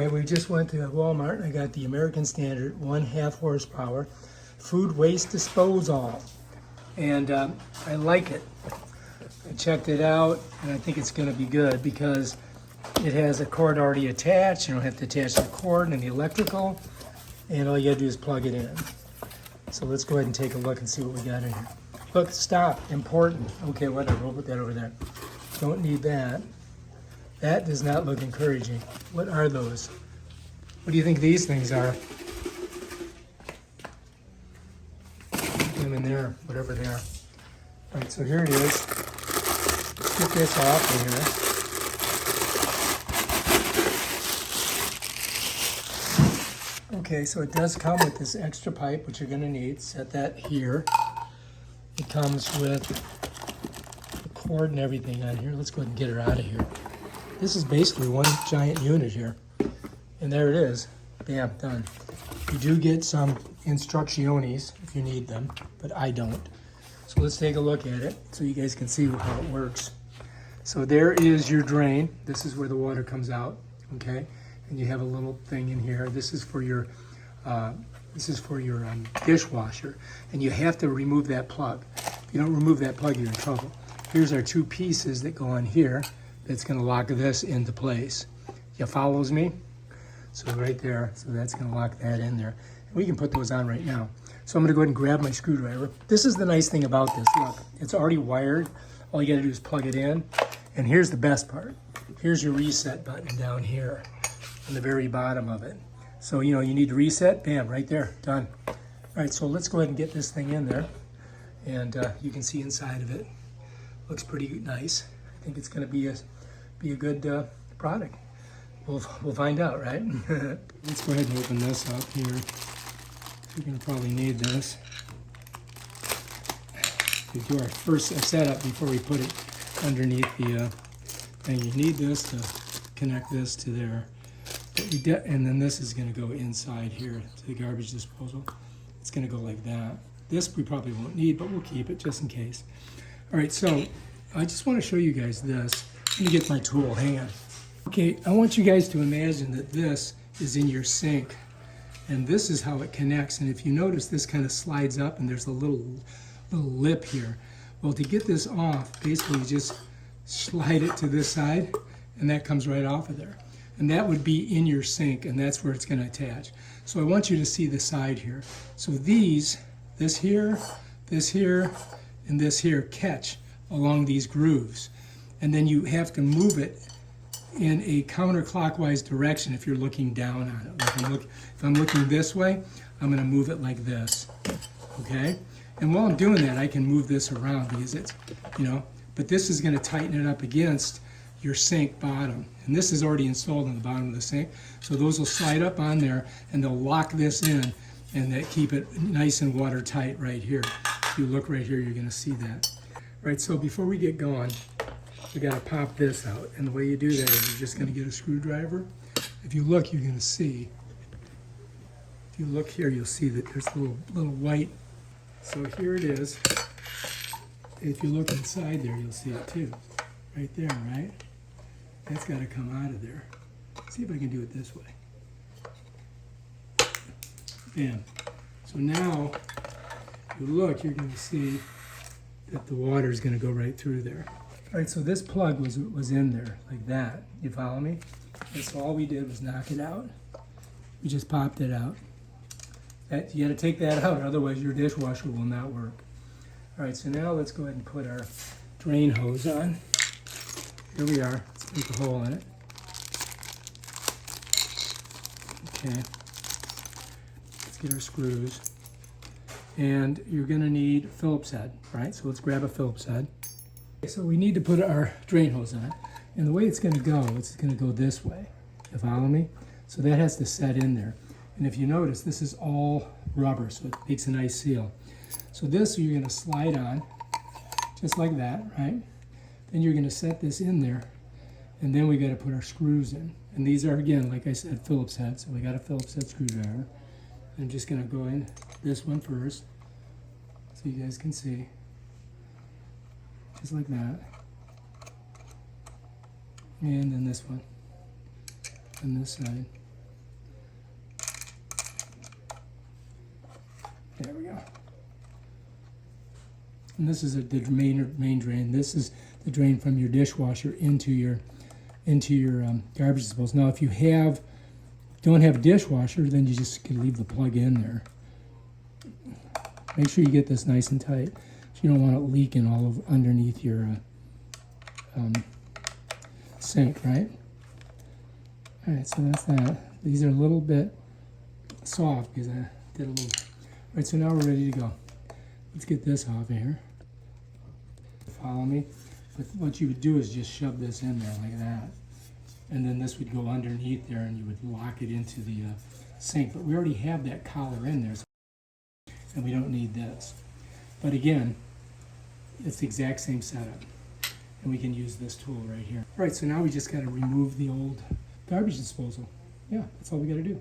We just went to Walmart and I got the American Standard 1/2 horsepower food waste disposal, and I like it. I checked it out and I think it's going to be good because it has a cord already attached. You don't have to attach the cord and the electrical, and all you gotta do is plug it in. So let's go ahead and take a look and see what we got in here. Look, stop, important. Okay, whatever, we'll put that over there. Don't need that. That does not look encouraging. What are those? What do you think these things are? Put them in there, whatever they are. All right, so here it is. Let's get this off of here. Okay, so it does come with this extra pipe, which you're going to need. Set that here. It comes with the cord and everything on here. Let's go ahead and get her out of here. This is basically one giant unit here. And there it is. Bam, done. You do get some instrucciones if you need them, but I don't. So let's take a look at it so you guys can see how it works. So there is your drain. This is where the water comes out, okay? And you have a little thing in here. This is for your dishwasher, and you have to remove that plug. If you don't remove that plug, you're in trouble. Here's our two pieces that go on here. That's going to lock this into place. You follows me? So right there, so that's going to lock that in there. And we can put those on right now. So I'm going to go ahead and grab my screwdriver. This is the nice thing about this. Look, it's already wired. All you got to do is plug it in. And here's the best part. Here's your reset button down here on the very bottom of it. So, you know, you need to reset, bam, right there, done. All right, so let's go ahead and get this thing in there. And you can see inside of it. Looks pretty nice. I think it's going to be a good product. We'll find out, right? Let's go ahead and open this up here. We're going to probably need this to do our first setup before we put it underneath the thing. You need this to connect this to there. And then this is going to go inside here to the garbage disposal. It's going to go like that. This we probably won't need, but we'll keep it just in case. All right, so I just want to show you guys this. Let me get my tool, hang on. Okay, I want you guys to imagine that this is in your sink, and this is how it connects. And if you notice, this kind of slides up and there's a little lip here. Well, to get this off, basically you just slide it to this side and that comes right off of there. And that would be in your sink, and that's where it's going to attach. So I want you to see the side here. So this here, and this here catch along these grooves. And then you have to move it in a counterclockwise direction if you're looking down on it. Like if I'm looking this way, I'm going to move it like this, okay? And while I'm doing that, I can move this around because it's, you know, but this is going to tighten it up against your sink bottom. And this is already installed in the bottom of the sink. So those will slide up on there and they'll lock this in and they keep it nice and watertight right here. If you look right here, you're going to see that. Right, so before we get going, we got to pop this out. And the way you do that is you're just going to get a screwdriver. If you look, you're going to see. If you look here, you'll see that there's a little white. So here it is. If you look inside there, you'll see it too. Right there, right? That's got to come out of there. See if I can do it this way. Bam. So now, if you look, you're going to see that the water is going to go right through there. All right, so this plug was in there like that. You follow me? And so all we did was knock it out. We just popped it out. You got to take that out, otherwise your dishwasher will not work. All right, so now let's go ahead and put our drain hose on. Here we are. Let's make a hole in it. Okay. Let's get our screws. And you're going to need Phillips head, right? So let's grab a Phillips head. Okay, so we need to put our drain hose on. And the way it's going to go this way. You follow me? So that has to set in there. And if you notice, this is all rubber, so it makes a nice seal. So this you're going to slide on, just like that, right? Then you're going to set this in there, and then we got to put our screws in. And these are, again, like I said, Phillips head. So we got a Phillips head screwdriver. I'm just going to go in this one first, so you guys can see. Just like that. And then this one, on this side. There we go. And this is the main drain. This is the drain from your dishwasher into your garbage disposal. Now, if you don't have a dishwasher, then you just can leave the plug in there. Make sure you get this nice and tight. So you don't want it leaking all over underneath your sink, right? All right, so that's that. These are a little bit soft because I did a little. All right, so now we're ready to go. Let's get this off of here. Follow me? But what you would do is just shove this in there like that. And then this would go underneath there and you would lock it into the sink. But we already have that collar in there, and we don't need this. But again, it's the exact same setup. And we can use this tool right here. All right, so now we just got to remove the old garbage disposal. Yeah, that's all we got to do.